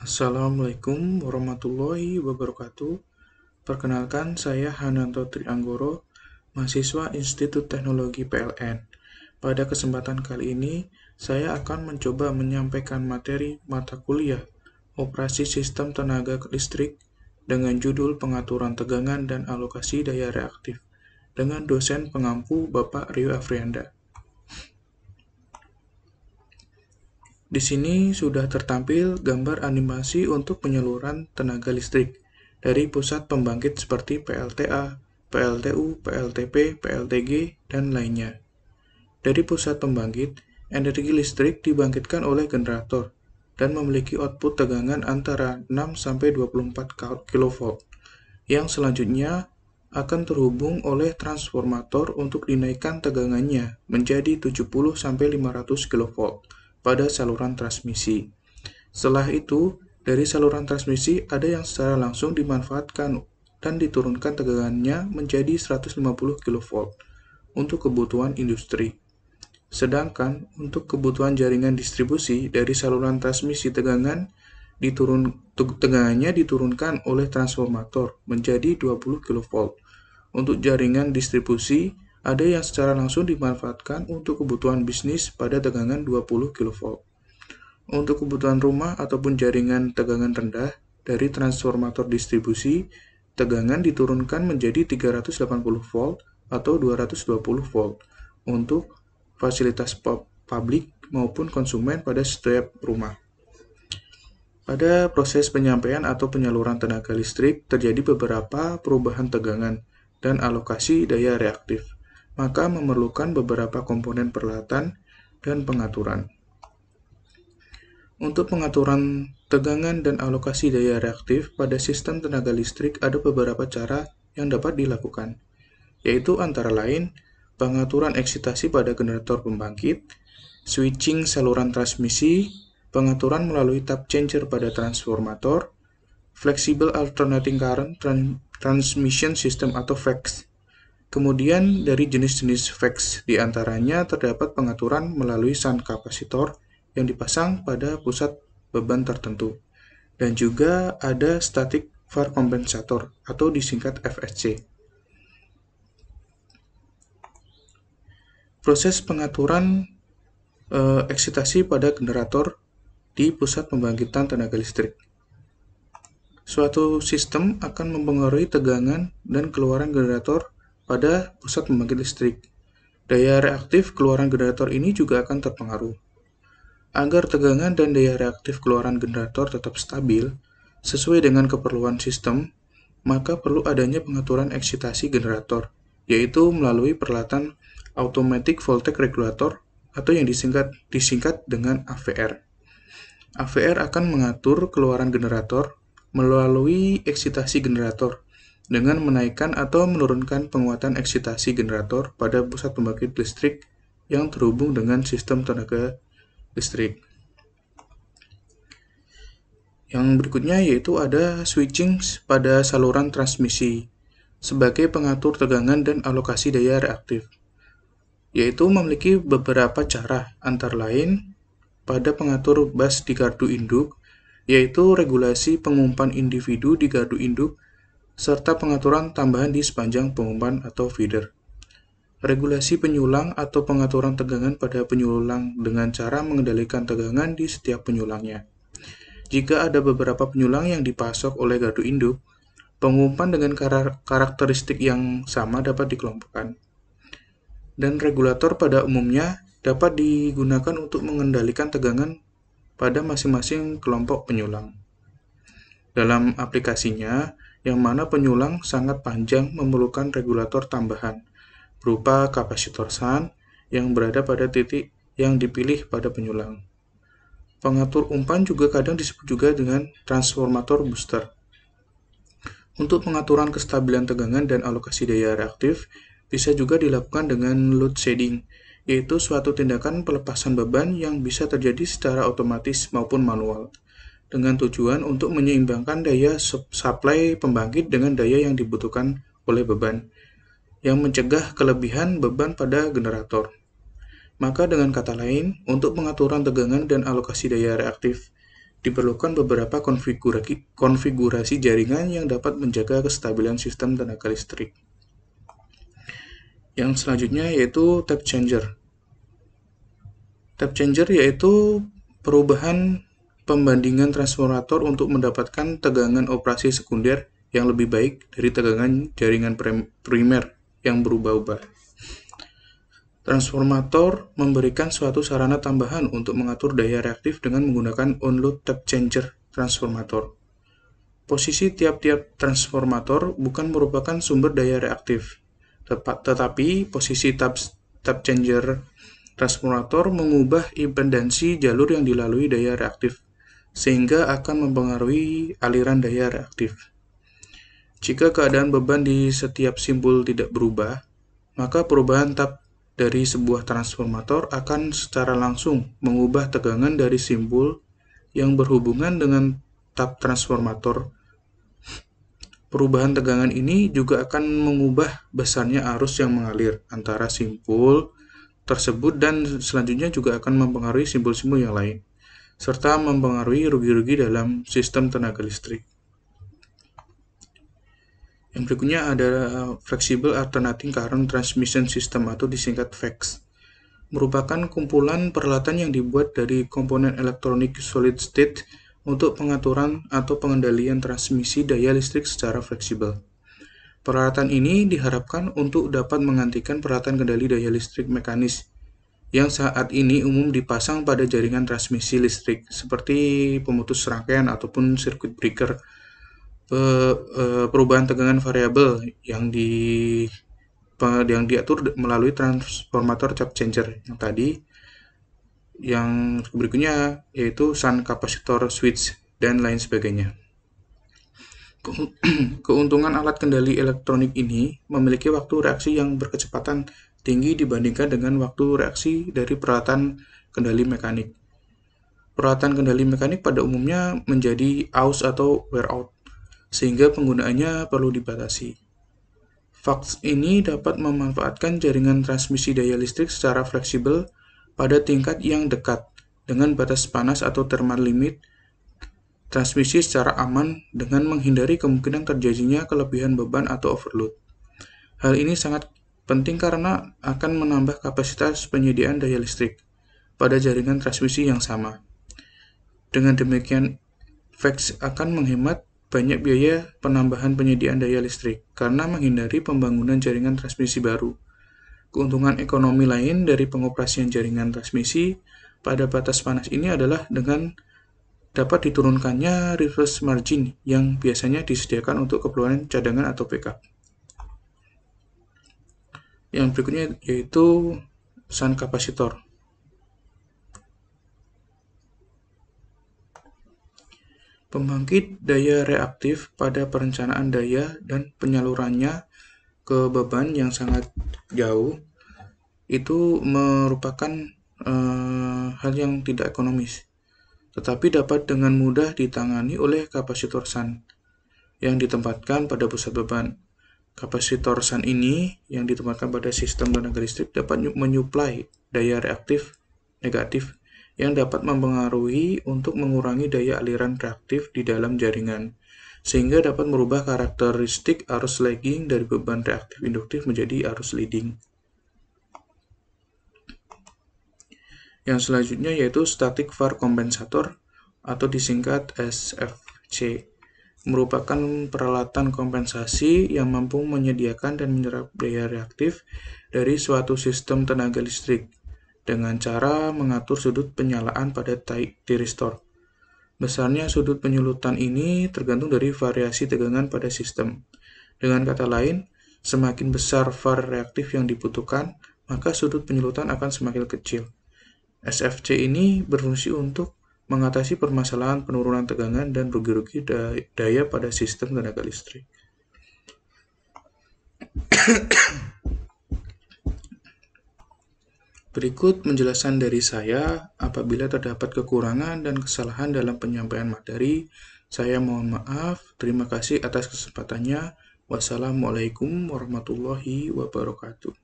Assalamualaikum warahmatullahi wabarakatuh. Perkenalkan, saya Hananto Trianggoro, mahasiswa Institut Teknologi PLN. Pada kesempatan kali ini, saya akan mencoba menyampaikan materi mata kuliah Operasi Sistem Tenaga Listrik dengan judul Pengaturan Tegangan dan Alokasi Daya Reaktif dengan dosen pengampu Bapak Rio Afrianda. Di sini sudah tertampil gambar animasi untuk penyaluran tenaga listrik dari pusat pembangkit seperti PLTA, PLTU, PLTP, PLTG, dan lainnya. Dari pusat pembangkit, energi listrik dibangkitkan oleh generator dan memiliki output tegangan antara 6-24 kV yang selanjutnya akan terhubung oleh transformator untuk dinaikkan tegangannya menjadi 70-500 kV pada saluran transmisi. Setelah itu, dari saluran transmisi ada yang secara langsung dimanfaatkan dan diturunkan tegangannya menjadi 150 kV untuk kebutuhan industri. Sedangkan untuk kebutuhan jaringan distribusi dari saluran transmisi tegangannya diturunkan oleh transformator menjadi 20 kV. Untuk jaringan distribusi ada yang secara langsung dimanfaatkan untuk kebutuhan bisnis pada tegangan 20 kV. Untuk kebutuhan rumah ataupun jaringan tegangan rendah dari transformator distribusi, tegangan diturunkan menjadi 380 volt atau 220 volt untuk fasilitas publik maupun konsumen pada setiap rumah. Pada proses penyampaian atau penyaluran tenaga listrik terjadi beberapa perubahan tegangan dan alokasi daya reaktif, maka memerlukan beberapa komponen peralatan dan pengaturan. Untuk pengaturan tegangan dan alokasi daya reaktif pada sistem tenaga listrik ada beberapa cara yang dapat dilakukan, yaitu antara lain pengaturan eksitasi pada generator pembangkit, switching saluran transmisi, pengaturan melalui tap changer pada transformator, flexible alternating current transmission system atau FEX. Kemudian dari jenis-jenis FEX diantaranya terdapat pengaturan melalui shunt kapasitor yang dipasang pada pusat beban tertentu, dan juga ada static var kompensator atau disingkat FSC. Proses pengaturan eksitasi pada generator di pusat pembangkitan tenaga listrik. Suatu sistem akan mempengaruhi tegangan dan keluaran generator pada pusat pembangkit listrik. Daya reaktif keluaran generator ini juga akan terpengaruh. Agar tegangan dan daya reaktif keluaran generator tetap stabil sesuai dengan keperluan sistem, maka perlu adanya pengaturan eksitasi generator, yaitu melalui peralatan Automatic Voltage Regulator atau yang disingkat dengan AVR. AVR akan mengatur keluaran generator melalui eksitasi generator dengan menaikkan atau menurunkan penguatan eksitasi generator pada pusat pembangkit listrik yang terhubung dengan sistem tenaga listrik. Yang berikutnya yaitu ada switching pada saluran transmisi sebagai pengatur tegangan dan alokasi daya reaktif, yaitu memiliki beberapa cara, antara lain pada pengatur bus di gardu induk, yaitu regulasi pengumpan individu di gardu induk, serta pengaturan tambahan di sepanjang pengumpan atau feeder. Regulasi penyulang atau pengaturan tegangan pada penyulang dengan cara mengendalikan tegangan di setiap penyulangnya. Jika ada beberapa penyulang yang dipasok oleh gardu induk, pengumpan dengan karakteristik yang sama dapat dikelompokkan. Dan regulator pada umumnya dapat digunakan untuk mengendalikan tegangan pada masing-masing kelompok penyulang. Dalam aplikasinya, yang mana penyulang sangat panjang memerlukan regulator tambahan, berupa kapasitor shunt yang berada pada titik yang dipilih pada penyulang. Pengatur umpan juga kadang disebut juga dengan transformator booster. Untuk pengaturan kestabilan tegangan dan alokasi daya reaktif, bisa juga dilakukan dengan load shedding, yaitu suatu tindakan pelepasan beban yang bisa terjadi secara otomatis maupun manual, dengan tujuan untuk menyeimbangkan daya supply pembangkit dengan daya yang dibutuhkan oleh beban, yang mencegah kelebihan beban pada generator. Maka dengan kata lain, untuk pengaturan tegangan dan alokasi daya reaktif diperlukan beberapa konfigurasi jaringan yang dapat menjaga kestabilan sistem tenaga listrik. Yang selanjutnya yaitu tap changer. Tap changer yaitu perubahan pembandingan transformator untuk mendapatkan tegangan operasi sekunder yang lebih baik dari tegangan jaringan primer yang berubah-ubah. Transformator memberikan suatu sarana tambahan untuk mengatur daya reaktif dengan menggunakan on-load tap changer transformator. Posisi tiap-tiap transformator bukan merupakan sumber daya reaktif, tetapi posisi tap changer transformator mengubah impedansi jalur yang dilalui daya reaktif, sehingga akan mempengaruhi aliran daya reaktif. Jika keadaan beban di setiap simpul tidak berubah, maka perubahan tap dari sebuah transformator akan secara langsung mengubah tegangan dari simpul yang berhubungan dengan tap transformator. Perubahan tegangan ini juga akan mengubah besarnya arus yang mengalir antara simpul tersebut dan selanjutnya juga akan mempengaruhi simpul-simpul yang lain, serta mempengaruhi rugi-rugi dalam sistem tenaga listrik. Yang berikutnya ada Flexible Alternating Current Transmission System atau disingkat FACS. Merupakan kumpulan peralatan yang dibuat dari komponen elektronik solid state untuk pengaturan atau pengendalian transmisi daya listrik secara fleksibel. Peralatan ini diharapkan untuk dapat menggantikan peralatan kendali daya listrik mekanis yang saat ini umum dipasang pada jaringan transmisi listrik seperti pemutus rangkaian ataupun circuit breaker. Perubahan tegangan variabel yang diatur melalui transformator tap changer yang tadi. Yang berikutnya yaitu shunt capacitor switch dan lain sebagainya. Keuntungan alat kendali elektronik ini memiliki waktu reaksi yang berkecepatan tinggi dibandingkan dengan waktu reaksi dari peralatan kendali mekanik. Peralatan kendali mekanik pada umumnya menjadi aus atau wear out, sehingga penggunaannya perlu dibatasi. FACS ini dapat memanfaatkan jaringan transmisi daya listrik secara fleksibel pada tingkat yang dekat dengan batas panas atau thermal limit transmisi secara aman dengan menghindari kemungkinan terjadinya kelebihan beban atau overload. Hal ini sangat penting karena akan menambah kapasitas penyediaan daya listrik pada jaringan transmisi yang sama. Dengan demikian, FACS akan menghemat banyak biaya penambahan penyediaan daya listrik karena menghindari pembangunan jaringan transmisi baru. Keuntungan ekonomi lain dari pengoperasian jaringan transmisi pada batas panas ini adalah dengan dapat diturunkannya reverse margin yang biasanya disediakan untuk keperluan cadangan atau backup. Yang berikutnya yaitu shunt capacitor. Pembangkit daya reaktif pada perencanaan daya dan penyalurannya ke beban yang sangat jauh itu merupakan hal yang tidak ekonomis, tetapi dapat dengan mudah ditangani oleh kapasitor shunt yang ditempatkan pada pusat beban. Kapasitor shunt ini yang ditempatkan pada sistem tenaga listrik dapat menyuplai daya reaktif negatif yang dapat mempengaruhi untuk mengurangi daya aliran reaktif di dalam jaringan, sehingga dapat merubah karakteristik arus lagging dari beban reaktif induktif menjadi arus leading. Yang selanjutnya yaitu Static var compensator atau disingkat SFC. Merupakan peralatan kompensasi yang mampu menyediakan dan menyerap daya reaktif dari suatu sistem tenaga listrik dengan cara mengatur sudut penyalaan pada tiristor. Besarnya sudut penyulutan ini tergantung dari variasi tegangan pada sistem. Dengan kata lain, semakin besar var reaktif yang dibutuhkan, maka sudut penyulutan akan semakin kecil. SFC ini berfungsi untuk mengatasi permasalahan penurunan tegangan dan rugi-rugi daya pada sistem tenaga listrik. Berikut penjelasan dari saya. Apabila terdapat kekurangan dan kesalahan dalam penyampaian materi, saya mohon maaf. Terima kasih atas kesempatannya. Wassalamualaikum warahmatullahi wabarakatuh.